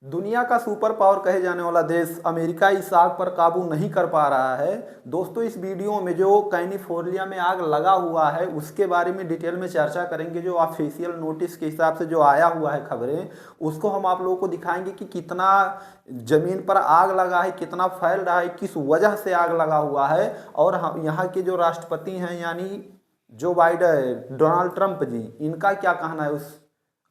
दुनिया का super power कहे जाने वाला देश अमेरिका इस आग पर काबू नहीं कर पा रहा है। दोस्तों, इस वीडियो में जो कैलिफोर्निया में आग लगा हुआ है उसके बारे में डिटेल में चर्चा करेंगे। जो ऑफिशियल नोटिस के हिसाब से जो आया हुआ है खबरें, उसको हम आप लोगों को दिखाएंगे कि कितना जमीन पर आग लगा है, कितना फैल रहा है, किस वजह से आग लगा हुआ है। और यहाँ के जो राष्ट्रपति हैं यानी जो बाइडन, डोनाल्ड ट्रंप जी, इनका क्या कहना है उस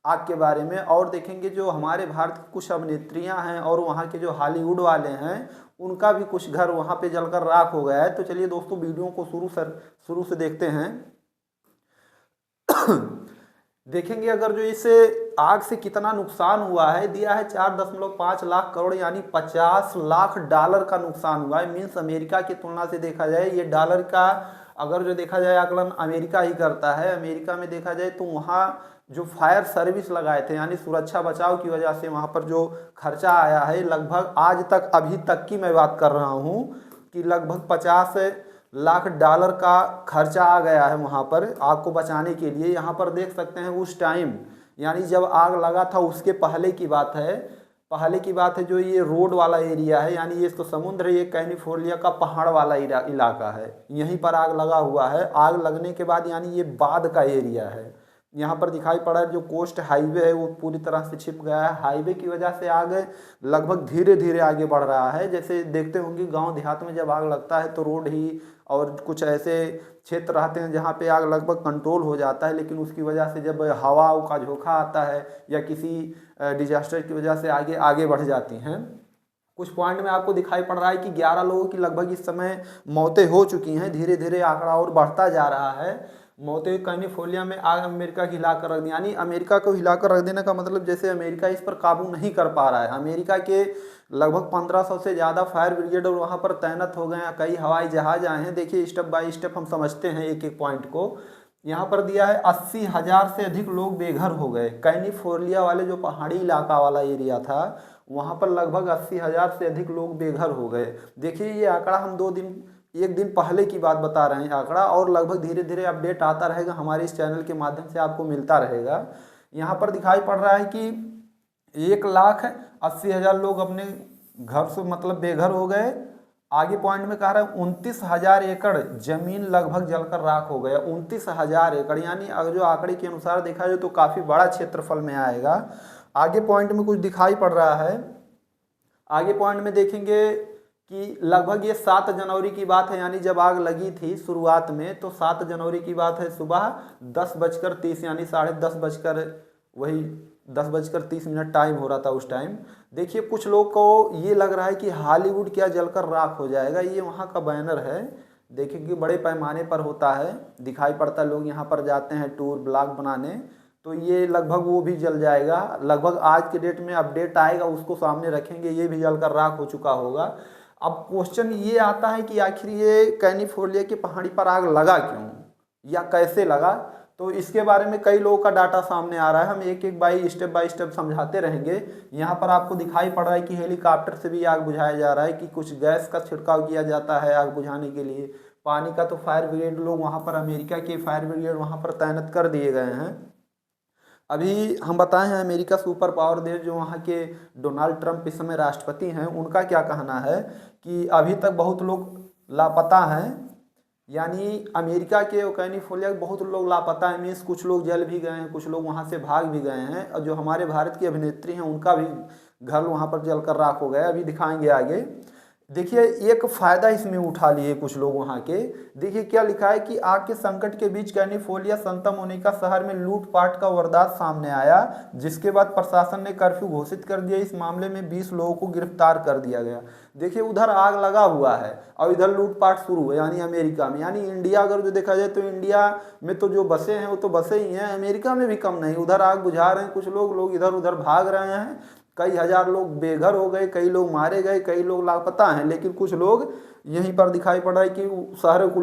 आग के बारे में। और देखेंगे जो हमारे भारत की कुछ अभिनेत्रियां हैं और वहाँ के जो हॉलीवुड वाले हैं उनका भी कुछ घर वहाँ पे जलकर राख हो गया है। तो चलिए दोस्तों, वीडियो को शुरू से देखते हैं। देखेंगे अगर जो इस आग से कितना नुकसान हुआ है, दिया है 4.5 लाख करोड़ यानी 50 लाख डॉलर का नुकसान हुआ है। मीन्स अमेरिका की तुलना से देखा जाए ये डॉलर का अगर जो देखा जाए आकलन अमेरिका ही करता है। अमेरिका में देखा जाए तो वहाँ जो फायर सर्विस लगाए थे यानी सुरक्षा बचाव की वजह से वहाँ पर जो खर्चा आया है लगभग आज तक अभी तक की मैं बात कर रहा हूँ कि लगभग 50 लाख डॉलर का खर्चा आ गया है वहाँ पर आग को बचाने के लिए। यहाँ पर देख सकते हैं उस टाइम यानी जब आग लगा था उसके पहले की बात है। जो ये रोड वाला एरिया है यानी ये तो समुद्र, ये कैलिफोर्निया का पहाड़ वाला इलाका है, यहीं पर आग लगा हुआ है। आग लगने के बाद यानी ये बाद का एरिया है। यहाँ पर दिखाई पड़ा है जो कोस्ट हाईवे है वो पूरी तरह से छिप गया है। हाईवे की वजह से आग लगभग धीरे धीरे आगे बढ़ रहा है। जैसे देखते होंगे गांव देहात में जब आग लगता है तो रोड ही और कुछ ऐसे क्षेत्र रहते हैं जहाँ पे आग लगभग कंट्रोल हो जाता है, लेकिन उसकी वजह से जब हवा का झोंका आता है या किसी डिजास्टर की वजह से आगे आगे बढ़ जाती हैं। कुछ पॉइंट में आपको दिखाई पड़ रहा है कि 11 लोगों की लगभग इस समय मौतें हो चुकी हैं। धीरे धीरे आंकड़ा और बढ़ता जा रहा है। मौतें कैलिफोर्निया में आग अमेरिका को हिलाकर रख दी, यानी अमेरिका को हिलाकर रख देने का मतलब जैसे अमेरिका इस पर काबू नहीं कर पा रहा है। अमेरिका के लगभग 1500 से ज़्यादा फायर ब्रिगेड और वहाँ पर तैनात हो गए हैं, कई हवाई जहाज आए हैं। देखिए स्टेप बाय स्टेप हम समझते हैं एक एक पॉइंट को। यहाँ पर दिया है 80,000 से अधिक लोग बेघर हो गए। कैलिफोर्निया वाले जो पहाड़ी इलाका वाला एरिया था वहाँ पर लगभग 80,000 से अधिक लोग बेघर हो गए। देखिए ये आंकड़ा हम एक दिन पहले की बात बता रहे हैं आंकड़ा, और लगभग धीरे धीरे अपडेट आता रहेगा हमारे इस चैनल के माध्यम से आपको मिलता रहेगा। यहाँ पर दिखाई पड़ रहा है कि 1,80,000 लोग अपने घर से मतलब बेघर हो गए। आगे पॉइंट में कह रहा है 29,000 एकड़ जमीन लगभग जलकर राख हो गया। 29,000 एकड़ यानी अगर जो आंकड़े के अनुसार देखा जाए तो काफ़ी बड़ा क्षेत्रफल में आएगा। आगे पॉइंट में कुछ दिखाई पड़ रहा है। आगे पॉइंट में देखेंगे कि लगभग ये 7 जनवरी की बात है, यानी जब आग लगी थी शुरुआत में तो 7 जनवरी की बात है। सुबह 10:30 यानी 10:30 टाइम हो रहा था उस टाइम। देखिए कुछ लोग को ये लग रहा है कि हॉलीवुड क्या जलकर राख हो जाएगा। ये वहाँ का बैनर है, देखिए कि बड़े पैमाने पर होता है, दिखाई पड़ता है। लोग यहाँ पर जाते हैं टूर ब्लॉग बनाने, तो ये लगभग वो भी जल जाएगा। लगभग आज के डेट में अपडेट आएगा उसको सामने रखेंगे, ये भी जलकर राख हो चुका होगा। अब क्वेश्चन ये आता है कि आखिर ये कैलिफोर्निया की पहाड़ी पर आग लगा क्यों या कैसे लगा। तो इसके बारे में कई लोगों का डाटा सामने आ रहा है, हम एक एक बाई स्टेप समझाते रहेंगे। यहाँ पर आपको दिखाई पड़ रहा है कि हेलीकॉप्टर से भी आग बुझाया जा रहा है, कि कुछ गैस का छिड़काव किया जाता है आग बुझाने के लिए। पानी का तो फायर ब्रिगेड लोग वहाँ पर, अमेरिका के फायर ब्रिगेड वहाँ पर तैनात कर दिए गए हैं। अभी हम बताए हैं अमेरिका सुपर पावर देश, जो वहाँ के डोनाल्ड ट्रंप इस समय राष्ट्रपति हैं, उनका क्या कहना है कि अभी तक बहुत लोग लापता हैं। यानी अमेरिका के और कैलिफोर्निया के बहुत लोग लापता हैं। मीन्स कुछ लोग जल भी गए हैं, कुछ लोग वहाँ से भाग भी गए हैं। और जो हमारे भारत की अभिनेत्री हैं उनका भी घर वहाँ पर जलकर राख हो गया, अभी दिखाएंगे आगे। देखिए एक फ़ायदा इसमें उठा लिए कुछ लोग वहाँ के। देखिए क्या लिखा है कि आग के संकट के बीच कैलिफोर्निया संता मोनिका शहर में लूटपाट का वारदात सामने आया, जिसके बाद प्रशासन ने कर्फ्यू घोषित कर दिया। इस मामले में 20 लोगों को गिरफ्तार कर दिया गया। देखिए उधर आग लगा हुआ है और इधर लूटपाट शुरू है, यानी अमेरिका में। यानी इंडिया अगर जो देखा जाए तो इंडिया में तो जो बसे हैं वो तो बसे ही हैं, अमेरिका में भी कम नहीं। उधर आग बुझा रहे हैं कुछ लोग इधर उधर भाग रहे हैं। कई हजार लोग बेघर हो गए, कई लोग मारे गए, कई लोग लापता हैं। लेकिन कुछ लोग यहीं पर दिखाई पड़ रहा है कि शहरों को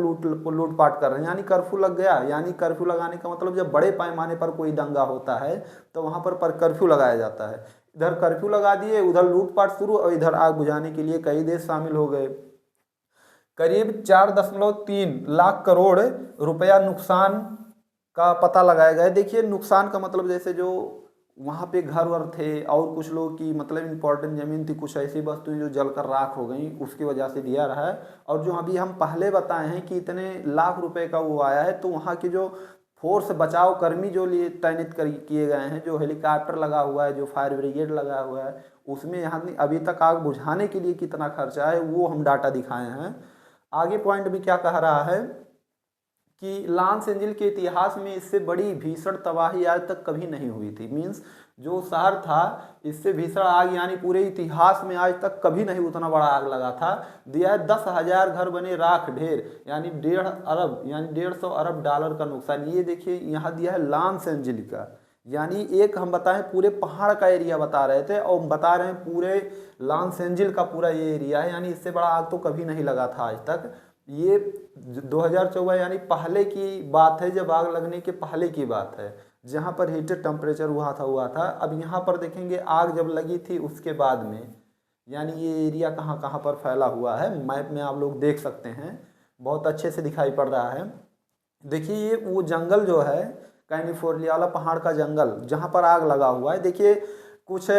लूटपाट कर रहे हैं, यानी कर्फ्यू लग गया। यानी कर्फ्यू लगाने का मतलब जब बड़े पैमाने पर कोई दंगा होता है तो वहाँ पर कर्फ्यू लगाया जाता है। इधर कर्फ्यू लगा दिए, उधर लूटपाट शुरू, और इधर आग बुझाने के लिए कई देश शामिल हो गए। करीब 4.3 लाख करोड़ रुपया नुकसान का पता लगाया गया है। देखिए नुकसान का मतलब जैसे जो वहाँ पे घर वर थे और कुछ लोग की मतलब इम्पोर्टेंट ज़मीन थी, कुछ ऐसी वस्तु जो जलकर राख हो गई, उसकी वजह से दिया रहा है। और जो अभी हम पहले बताए हैं कि इतने लाख रुपए का वो आया है, तो वहाँ की जो फोर्स बचाव कर्मी जो लिए तैनात किए गए हैं, जो हेलीकॉप्टर लगा हुआ है, जो फायर ब्रिगेड लगा हुआ है, उसमें यहाँ अभी तक आग बुझाने के लिए कितना खर्चा है वो हम डाटा दिखाए हैं। आगे पॉइंट में क्या कह रहा है कि लॉस एंजिल्स के इतिहास में इससे बड़ी भीषण तबाही आज तक कभी नहीं हुई थी। मीन्स जो शहर था, इससे भीषण आग यानी पूरे इतिहास में आज तक कभी नहीं उतना बड़ा आग लगा था। दिया है 10,000 घर बने राख ढेर, यानी 1.5 अरब यानी 150 अरब डॉलर का नुकसान। ये देखिए यहाँ दिया है लॉस एंजिल्स का, यानी एक हम बताएं पूरे पहाड़ का एरिया बता रहे थे और बता रहे हैं पूरे लॉस एंजिल्स का पूरा ये एरिया है, यानी इससे बड़ा आग तो कभी नहीं लगा था आज तक। ये 2014 यानी पहले की बात है, जब आग लगने के पहले की बात है, जहाँ पर हीटर टेम्परेचर हुआ था। अब यहाँ पर देखेंगे आग जब लगी थी उसके बाद में, यानी ये एरिया कहाँ कहाँ पर फैला हुआ है मैप में आप लोग देख सकते हैं, बहुत अच्छे से दिखाई पड़ रहा है। देखिए ये वो जंगल जो है कैलिफोर्निया वाला पहाड़ का जंगल जहाँ पर आग लगा हुआ है। देखिए कुछ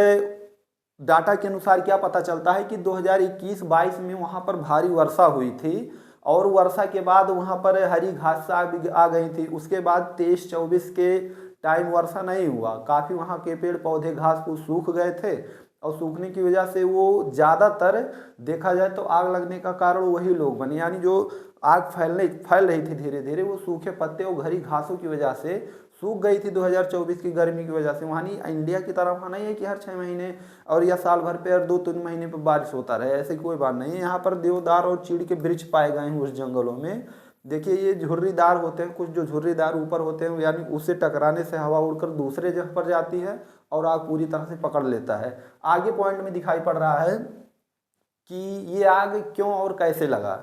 डाटा के अनुसार क्या पता चलता है कि 2021-22 में वहाँ पर भारी वर्षा हुई थी और वर्षा के बाद वहाँ पर हरी घास आ गई थी। उसके बाद 23-24 के टाइम वर्षा नहीं हुआ, काफ़ी वहाँ के पेड़ पौधे घास फूस सूख गए थे और सूखने की वजह से वो ज़्यादातर देखा जाए तो आग लगने का कारण वही लोग बने, यानी जो आग फैल रही थी धीरे धीरे, वो सूखे पत्ते और हरी घासों की वजह से सूख गई थी 2024 की गर्मी की वजह से। वहाँ नहीं इंडिया की तरफ वहाँ नहीं है कि हर 6 महीने और या साल भर पे और 2-3 महीने पे बारिश होता रहे, ऐसी कोई बात नहीं है। यहाँ पर देवदार और चीड़ के वृक्ष पाए गए हैं उस जंगलों में। देखिए ये झुर्रीदार होते हैं, कुछ जो झुर्रीदार ऊपर होते हैं, यानी उससे टकराने से हवा उड़कर दूसरे जगह पर जाती है और आग पूरी तरह से पकड़ लेता है। आगे पॉइंट में दिखाई पड़ रहा है कि ये आग क्यों और कैसे लगा,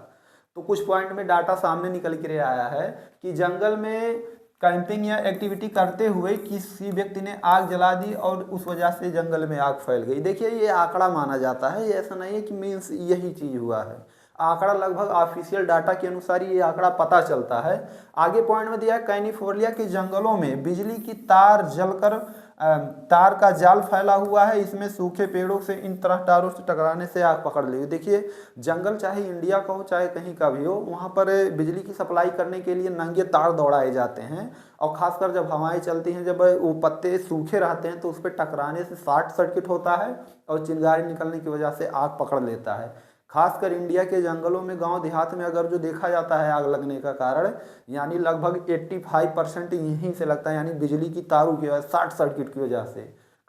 तो कुछ पॉइंट में डाटा सामने निकल कर आया है कि जंगल में कैंपिंग या एक्टिविटी करते हुए किसी व्यक्ति ने आग जला दी और उस वजह से जंगल में आग फैल गई। देखिए ये आंकड़ा माना जाता है, ये ऐसा नहीं है कि मीन्स यही चीज़ हुआ है, आंकड़ा लगभग ऑफिशियल डाटा के अनुसार ये आंकड़ा पता चलता है। आगे पॉइंट में दिया है कैलिफोर्निया के जंगलों में बिजली की तार जलकर तार का जाल फैला हुआ है, इसमें सूखे पेड़ों से इन तरह तारों से टकराने से आग पकड़ ली। देखिए जंगल चाहे इंडिया का हो चाहे कहीं का भी हो, वहाँ पर बिजली की सप्लाई करने के लिए नंगे तार दौड़ाए जाते हैं और ख़ासकर जब हवाएं चलती हैं, जब वो पत्ते सूखे रहते हैं तो उस पर टकराने से शॉर्ट सर्किट होता है और चिंगारी निकलने की वजह से आग पकड़ लेता है। खासकर इंडिया के जंगलों में गांव देहात में अगर जो देखा जाता है आग लगने का कारण, यानी लगभग 85% यहीं से लगता है, यानी बिजली की तारों की वजह शॉर्ट सर्किट की वजह से।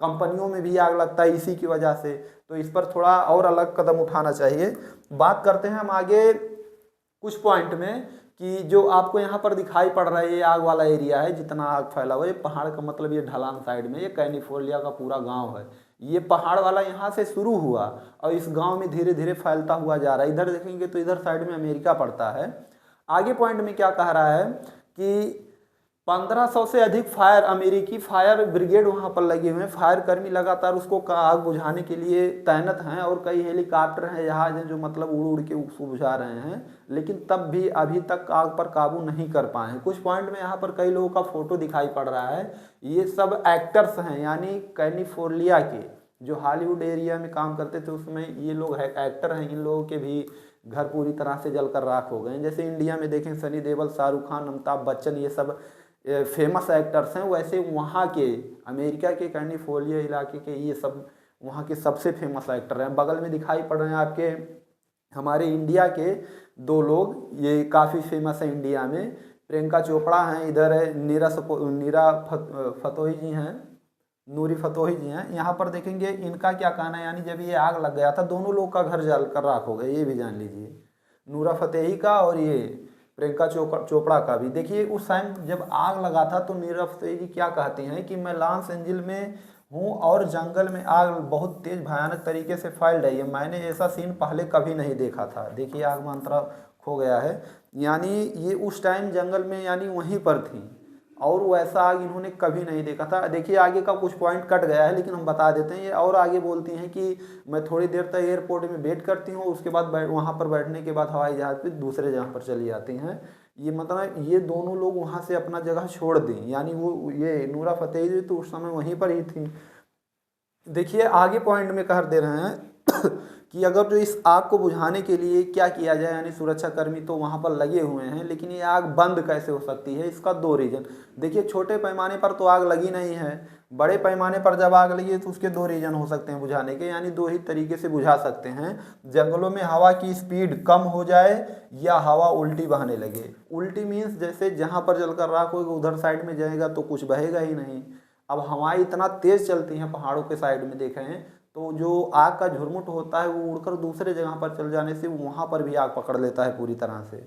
कंपनियों में भी आग लगता है इसी की वजह से, तो इस पर थोड़ा और अलग कदम उठाना चाहिए। बात करते हैं हम आगे कुछ पॉइंट में कि जो आपको यहाँ पर दिखाई पड़ रहा है ये आग वाला एरिया है, जितना आग फैला हुआ है, ये पहाड़ का मतलब ये ढलान साइड में, ये कैलिफोर्निया का पूरा गांव है। ये पहाड़ वाला यहाँ से शुरू हुआ और इस गांव में धीरे धीरे फैलता हुआ जा रहा है। इधर देखेंगे तो इधर साइड में अमेरिका पड़ता है। आगे पॉइंट में क्या कह रहा है कि 1500 से अधिक अमेरिकी फायर ब्रिगेड वहाँ पर लगे हुए हैं, फायर कर्मी लगातार उसको आग बुझाने के लिए तैनात हैं और कई हेलीकॉप्टर हैं, जहाज हैं जो मतलब उड़ उड़ के उसको बुझा रहे हैं, लेकिन तब भी अभी तक आग पर काबू नहीं कर पाए हैं। कुछ पॉइंट में यहाँ पर कई लोगों का फोटो दिखाई पड़ रहा है, ये सब एक्टर्स हैं, यानी कैलिफोर्निया के जो हॉलीवुड एरिया में काम करते थे उसमें ये लोग एक्टर हैं। इन लोगों के भी घर पूरी तरह से जलकर राख हो गए। जैसे इंडिया में देखें सनी देओल, शाहरुख खान, अमिताभ बच्चन, ये सब फेमस एक्टर्स हैं, वैसे वहाँ के अमेरिका के कैलिफोर्निया इलाके के ये सब वहाँ के सबसे फेमस एक्टर हैं। बगल में दिखाई पड़ रहे हैं आपके हमारे इंडिया के 2 लोग, ये काफ़ी फेमस है इंडिया में, प्रियंका चोपड़ा हैं, इधर है नीरा फतोही जी हैं, नूरी फतोही जी हैं। यहाँ पर देखेंगे इनका क्या कहना है, यानी जब ये आग लग गया था दोनों लोग का घर जल कर राख हो गया, ये भी जान लीजिए, नूरा फतेही का और ये प्रियंका चोपड़ा का भी। देखिए उस टाइम जब आग लगा था तो नीरा फतेही जी क्या कहती हैं कि मैं लॉस एंजिल्स में हूँ और जंगल में आग बहुत तेज भयानक तरीके से फैल रही है, मैंने ऐसा सीन पहले कभी नहीं देखा था। देखिए आग मंत्रा खो गया है, यानी ये उस टाइम जंगल में यानी वहीं पर थी और वैसा आग इन्होंने कभी नहीं देखा था। देखिए आगे का कुछ पॉइंट कट गया है लेकिन हम बता देते हैं। ये और आगे बोलती हैं कि मैं थोड़ी देर तक एयरपोर्ट में वेट करती हूँ, उसके बाद वहाँ पर बैठने के बाद हवाई जहाज़ पे दूसरे जगह पर चली जाती हैं। ये मतलब ये दोनों लोग वहाँ से अपना जगह छोड़ दें, यानी वो ये नूरा फतेही जी तो उस समय वहीं पर ही थी। देखिए आगे पॉइंट में कह दे रहे हैं कि अगर जो इस आग को बुझाने के लिए क्या किया जाए, यानी सुरक्षाकर्मी तो वहाँ पर लगे हुए हैं, लेकिन ये आग बंद कैसे हो सकती है, इसका दो रीज़न। देखिए छोटे पैमाने पर तो आग लगी नहीं है, बड़े पैमाने पर जब आग लगी है तो उसके दो रीज़न हो सकते हैं बुझाने के, यानी दो ही तरीके से बुझा सकते हैं। जंगलों में हवा की स्पीड कम हो जाए या हवा उल्टी बहने लगे। उल्टी मीन्स जैसे जहाँ पर जलकर राख होगा उधर साइड में जाएगा तो कुछ बहेगा ही नहीं। अब हवाएं इतना तेज़ चलती हैं पहाड़ों के साइड में देखें तो जो आग का झुरमुट होता है वो उड़कर दूसरे जगह पर चल जाने से वहाँ पर भी आग पकड़ लेता है पूरी तरह से।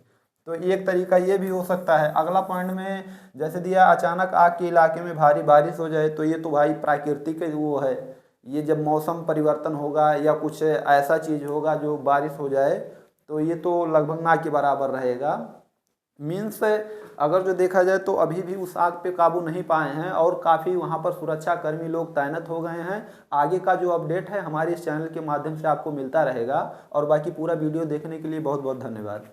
तो एक तरीका ये भी हो सकता है। अगला पॉइंट में जैसे दिया अचानक आग के इलाके में भारी बारिश हो जाए, तो ये तो भाई प्राकृतिक वो है, ये जब मौसम परिवर्तन होगा या कुछ ऐसा चीज़ होगा जो बारिश हो जाए तो ये तो लगभग ना के बराबर रहेगा। मीन्स अगर जो देखा जाए तो अभी भी उस आग पे काबू नहीं पाए हैं और काफ़ी वहाँ पर सुरक्षा कर्मी लोग तैनात हो गए हैं। आगे का जो अपडेट है हमारे इस चैनल के माध्यम से आपको मिलता रहेगा। और बाकी पूरा वीडियो देखने के लिए बहुत बहुत धन्यवाद।